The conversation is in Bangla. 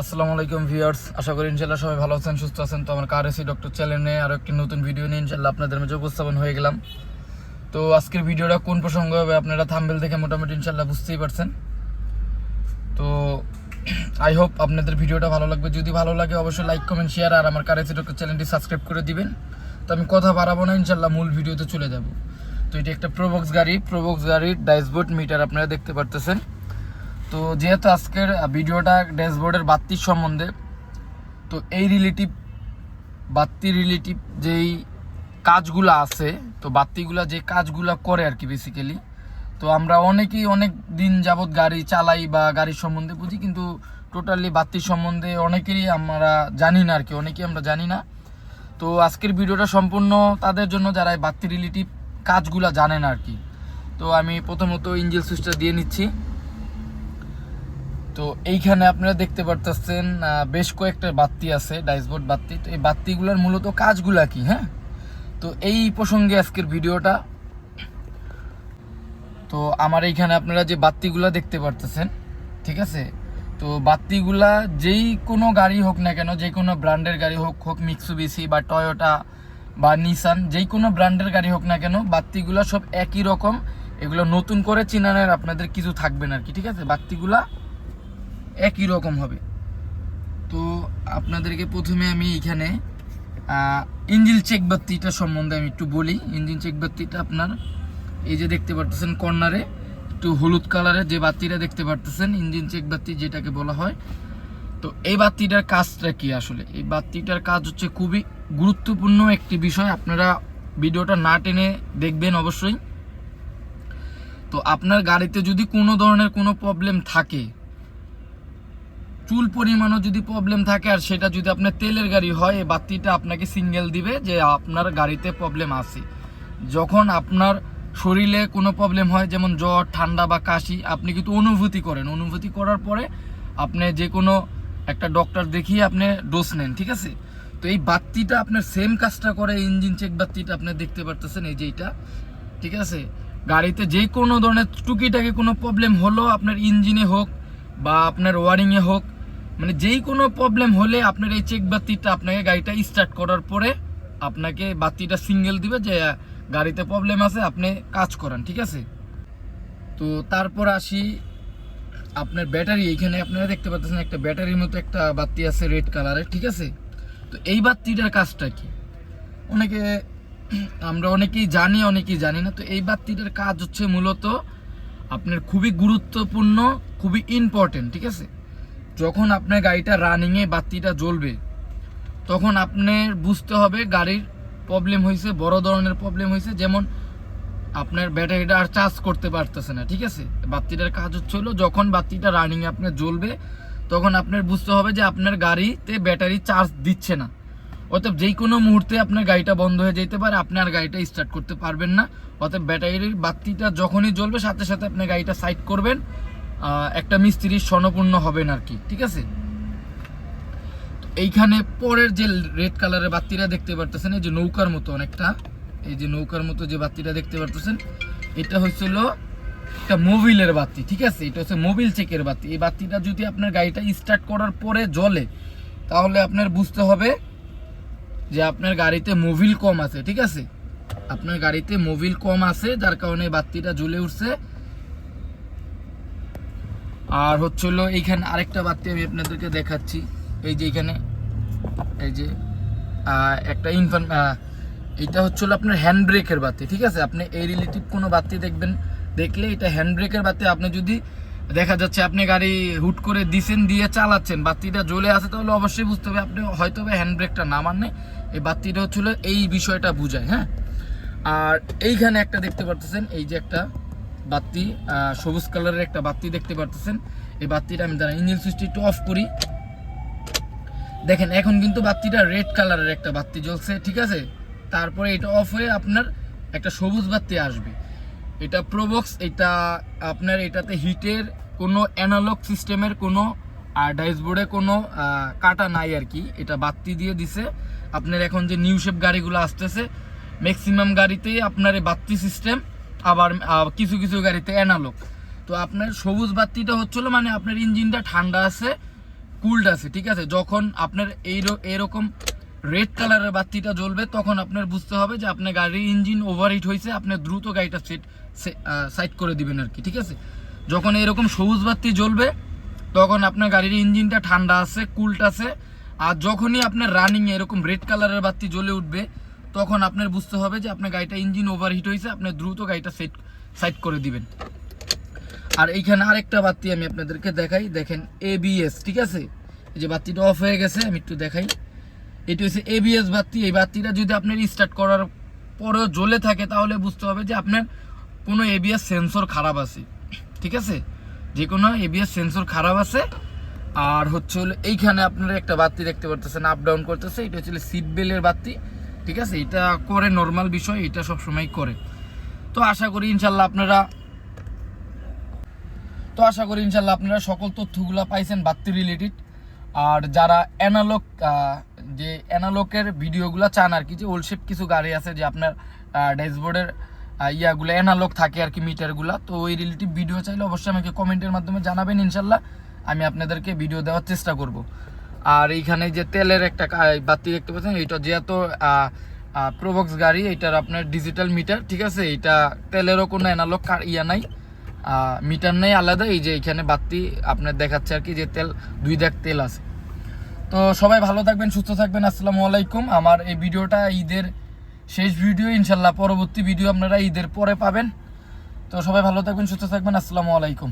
আসসালামু আলাইকুম ভিউয়ার্স, আশা করি ইনশাআল্লাহ সবাই ভালো আছেন, সুস্থ আছেন। তো আমার কার এসি ডক্টর চ্যানেলে আরও একটি নতুন ভিডিও নিয়ে ইনশাআল্লাহ আপনাদের মাঝে উপস্থাপন হয়ে গেলাম। তো আজকের ভিডিওটা কোন প্রসঙ্গে হবে আপনারা থাম্বনেল দেখে মোটামুটি ইনশাআল্লাহ বুঝতেই পারছেন। তো আই হোপ আপনাদের ভিডিওটা ভালো লাগবে। যদি ভালো লাগে অবশ্যই লাইক কমেন্ট শেয়ার আর আমার কার এসি ডক্টর চ্যানেলটি সাবস্ক্রাইব করে দিবেন। তো আমি কথা বাড়াবো না, ইনশাআল্লাহ মূল ভিডিওতে চলে যাব। তো এটা একটা প্রোবক্স গাড়ির ড্যাশবোর্ড মিটার আপনারা দেখতে পারতেছেন। তো যেহেতু আজকের ভিডিওটা ড্যাশবোর্ডের বাতির সম্বন্ধে, তো এই বাতি রিলেটিভ যেই কাজগুলো আছে, তো বাতিগুলা যে কাজগুলা করে আর কি বেসিক্যালি, তো আমরা অনেকেই অনেক দিন যাবৎ গাড়ি চালাই বা গাড়ির সম্বন্ধে বুঝি, কিন্তু টোটালি বাতির সম্বন্ধে অনেকেরই আমরা জানি না আর কি, অনেকেই আমরা জানি না। তো আজকের ভিডিওটা সম্পূর্ণ তাদের জন্য যারা বাতি রিলেটিভ কাজগুলা জানে না আর কি। তো আমি প্রথমত ইঞ্জিন সুইচটা দিয়ে নিচ্ছি। তো এইখানে আপনারা দেখতে পারতেছেন বেশ কয়েকটা বাতি আছে, ড্যাশবোর্ড বাতি। তো এই বাতিগুলোর মূলত কাজগুলা কি, হ্যাঁ, তো এই প্রসঙ্গে আজকের ভিডিওটা। তো আমার এইখানে আপনারা যে বাতিগুলা দেখতে পারতেছেন, ঠিক আছে, তো বাতিগুলা যেই কোনো গাড়ি হোক না কেন, যে কোনো ব্র্যান্ডের গাড়ি হোক মিৎসুবিশি বা টয়োটা বা নিসান, যেই কোনো ব্র্যান্ডের গাড়ি হোক না কেন, বাতিগুলা সব একই রকম। এগুলো নতুন করে চিনানোর আপনাদের কিছু থাকবে না আর কি, ঠিক আছে, বাতিগুলা একই রকম হবে। তো আপনাদেরকে প্রথমে আমি এখানে ইঞ্জিন চেক বাতিটা সম্বন্ধে আমি একটু বলি। ইঞ্জিন চেক বাতিটা আপনার এই যে দেখতে পারতেছেন কর্নারে একটু হলুদ কালারের যে বাতিটা দেখতে পারতেছেন, ইঞ্জিন চেক বাতি যেটাকে বলা হয়। তো এই বাতিটার কাজটা কি আসলে? এই বাতিটার কাজ হচ্ছে খুবই গুরুত্বপূর্ণ একটি বিষয়, আপনারা ভিডিওটা না টেনে দেখবেন অবশ্যই। তো আপনার গাড়িতে যদি কোনো ধরনের কোনো প্রবলেম থাকে, চুল পরিমাণও যদি প্রবলেম থাকে, আর সেটা যদি আপনার তেলের গাড়ি হয়, এই বাতিটা আপনাকে সিগন্যাল দিবে যে আপনার গাড়িতে প্রবলেম আছে। যখন আপনার শরীরে কোনো প্রবলেম হয়, যেমন জ্বর, ঠান্ডা বা কাশি, আপনি কিন্তু অনুভূতি করার পরে আপনি যে কোনো একটা ডক্টর দেখিয়ে আপনি ডোজ নেন, ঠিক আছে। তো এই বাতিটা আপনার সেম কাজটা করে, ইঞ্জিন চেক বাতিটা আপনি দেখতে পারতেছেন এই যে এইটা, ঠিক আছে। গাড়িতে যে কোনো ধরনের টুকিটাকি কোনো প্রবলেম হলো, আপনার ইঞ্জিনে হোক বা আপনার ওয়ারিংয়ে হোক, মানে যেই কোনো প্রবলেম হলে আপনার এই চেক বাতিটা আপনাকে গাড়িটা স্টার্ট করার পরে আপনাকে বাতিটা সিগন্যাল দিবে যে গাড়িতে প্রবলেম আছে, আপনি কাজ করান, ঠিক আছে। তো তারপর আসি আপনার ব্যাটারি। এইখানে আপনারা দেখতে পাচ্ছেন একটা ব্যাটারির মতো একটা বাতি আছে রেড কালারের, ঠিক আছে। তো এই বাতিটার কাজটা কি আমরা অনেকেই জানি না। তো এই বাতিটার কাজ হচ্ছে মূলত আপনার খুবই গুরুত্বপূর্ণ, খুবই ইম্পর্টেন্ট, ঠিক আছে। যখন আপনার গাড়িটা রানিংয়ে বাতিটা জ্বলবে, তখন আপনার বুঝতে হবে গাড়ির প্রবলেম হয়েছে, বড় ধরনের প্রবলেম হয়েছে। যেমন আপনার ব্যাটারিটা আর চার্জ করতে পারতেছে না, ঠিক আছে। বাতিটার কাজ হচ্ছে হলো, যখন বাতিটা রানিংয়ে আপনার জ্বলবে, তখন আপনার বুঝতে হবে যে আপনার গাড়িতে ব্যাটারি চার্জ দিচ্ছে না। অতএব যেই কোনো মুহূর্তে আপনার গাড়িটা বন্ধ হয়ে যেতে পারে, আপনি আর গাড়িটা স্টার্ট করতে পারবেন না। অতএব ব্যাটারির বাতিটা যখনই জ্বলবে, সাথে সাথে আপনি গাড়িটা সাইড করবেন, একটা মিস্ত্রির স্বর্ণপূর্ণ হবেন আর কি, ঠিক আছে। এইখানে পরের যে রেড কালারের বাতিটা দেখতে পারতেছেন, এই যে নৌকার মতো অনেকটা, এই যে নৌকার মতো যে বাতিটা দেখতে পারতেছেন, এটা হচ্ছিল একটা মোবিলের বাতি, ঠিক আছে। এটা হচ্ছে মোবিল চেকের বাতি। এই বাতিটা যদি আপনার গাড়িটা স্টার্ট করার পরে জ্বলে, তাহলে আপনার বুঝতে হবে যে আপনার গাড়িতে মোবিল কম আছে, ঠিক আছে। আপনার গাড়িতে মোবিল কম আছে, যার কারণে বাতিটা জ্বলে উঠছে। আর হচ্ছিল এইখানে আরেকটা বাতি আমি আপনাদেরকে দেখাচ্ছি। এই যে এখানে এই যে একটা এটা হচ্ছিল আপনার হ্যান্ড ব্রেকের বাতি, ঠিক আছে। আপনি এই রিলেটিভ কোনো বাতি দেখলে এটা হ্যান্ড ব্রেকের বাতি। আপনি যদি দেখা যাচ্ছে আপনি গাড়ি হুট করে দিয়ে চালাচ্ছেন, বাতিটা জ্বলে আছে, তাহলে অবশ্যই বুঝতে হবে আপনি হয়তো হ্যান্ড ব্রেকটা না মানে এই বাতিটা হচ্ছিল এই বিষয়টা বুঝায়, হ্যাঁ। আর এইখানে একটা দেখতে পারতেছেন, এই যে একটা বাতি, সবুজ কালারের একটা বাতি দেখতে পারতেছেন। এই বাতিটা আমি দাঁড়া ইঞ্জিন সুইচটি একটু অফ করি। দেখেন এখন কিন্তু বাতিটা রেড কালারের একটা বাতি জ্বলছে, ঠিক আছে। তারপরে এটা অফ হয়ে আপনার একটা সবুজ বাতি আসবে। এটা প্রোবক্স, এটা আপনার এটাতে হিটের কোনো অ্যানালগ সিস্টেমের কোনো ড্যাশবোর্ডে কোনো কাটা নাই আর কি। এটা বাতি দিয়ে দিছে। আপনার এখন যে নিউ শেপ গাড়িগুলো আসতেছে, ম্যাক্সিমাম গাড়িতেই আপনার এই বাতি সিস্টেম, আবার কিছু কিছু গাড়িতে অ্যানালগ। তো আপনার সবুজ বাতিটা হচ্ছিল মানে আপনার ইঞ্জিনটা ঠান্ডা আছে, কুলড আছে, ঠিক আছে। যখন আপনার এরকম রেড কালারের বাতিটা জ্বলবে তখন আপনার বুঝতে হবে যে আপনার গাড়ির ইঞ্জিন ওভারহিট হয়েছে, আপনি দ্রুত গাড়িটা সাইড করে দিবেন আর কি, ঠিক আছে। যখন এরকম সবুজ বাতি জ্বলবে তখন আপনার গাড়ির ইঞ্জিনটা ঠান্ডা আছে, কুলড আছে। আর যখনই আপনার রানিং এরকম রেড কালারের বাতি জ্বলে উঠবে তখন আপনার বুঝতে হবে যে আপনার গাড়িটা ইঞ্জিন ওভারহিট হয়েছে, আপনি দ্রুত গাড়িটা সাইড করে দিবেন। আর এইখানে আরেকটা বাতি আমি আপনাদেরকে দেখাই, দেখেন ABS, ঠিক আছে। এই যে বাতিটা অফ হয়ে গেছে, আমি একটু দেখাই। এটি হচ্ছে ABS বাতি। এই বাতিটা যদি আপনার স্টার্ট করার পরেও জ্বলে থাকে তাহলে বুঝতে হবে যে আপনার কোনো ABS সেন্সর খারাপ আছে, ঠিক আছে। যে কোনো ABS সেন্সর খারাপ আছে। আর হচ্ছে হলো এইখানে আপনারা একটা বাতি দেখতে পারতেছেন আপ ডাউন করতেছে, এটা হচ্ছে সিট বেল্টের বাতি, ঠিক আছে। এটা করে নর্মাল বিষয়, এটা সবসময় করে। তো আশা করি ইনশাল্লাহ আপনারা সকল তথ্যগুলো পাইছেন বাতি রিলেটেড। আর যারা অ্যানালগের ভিডিওগুলো চান আর কি, যে ওলশেপ কিছু গাড়ি আছে যে আপনার ড্যাশবোর্ডের ইয়াগুলো অ্যানালগ থাকে আর কি, মিটারগুলো, তো ওই রিলেটিভ ভিডিও চাইলে অবশ্যই আমাকে কমেন্টের মাধ্যমে জানাবেন, ইনশাল্লাহ আমি আপনাদেরকে ভিডিও দেওয়ার চেষ্টা করব। আর এইখানে যে তেলের একটা বাতি দেখতে পাচ্ছেন, এইটা যেহেতু প্রোবক্স গাড়ি, এটার আপনার ডিজিটাল মিটার, ঠিক আছে। এটা তেলেরও কোনো অ্যানালগ নাই, মিটার নেই আলাদা। এই যে এখানে বাতি আপনার দেখাচ্ছে আর কি যে দুই দাগ তেল আছে। তো সবাই ভালো থাকবেন, সুস্থ থাকবেন, আসসালামু আলাইকুম। আমার এই ভিডিওটা ঈদের শেষ ভিডিও, ইনশাল্লাহ পরবর্তী ভিডিও আপনারা ঈদের পরে পাবেন। তো সবাই ভালো থাকবেন, সুস্থ থাকবেন, আসসালামু আলাইকুম।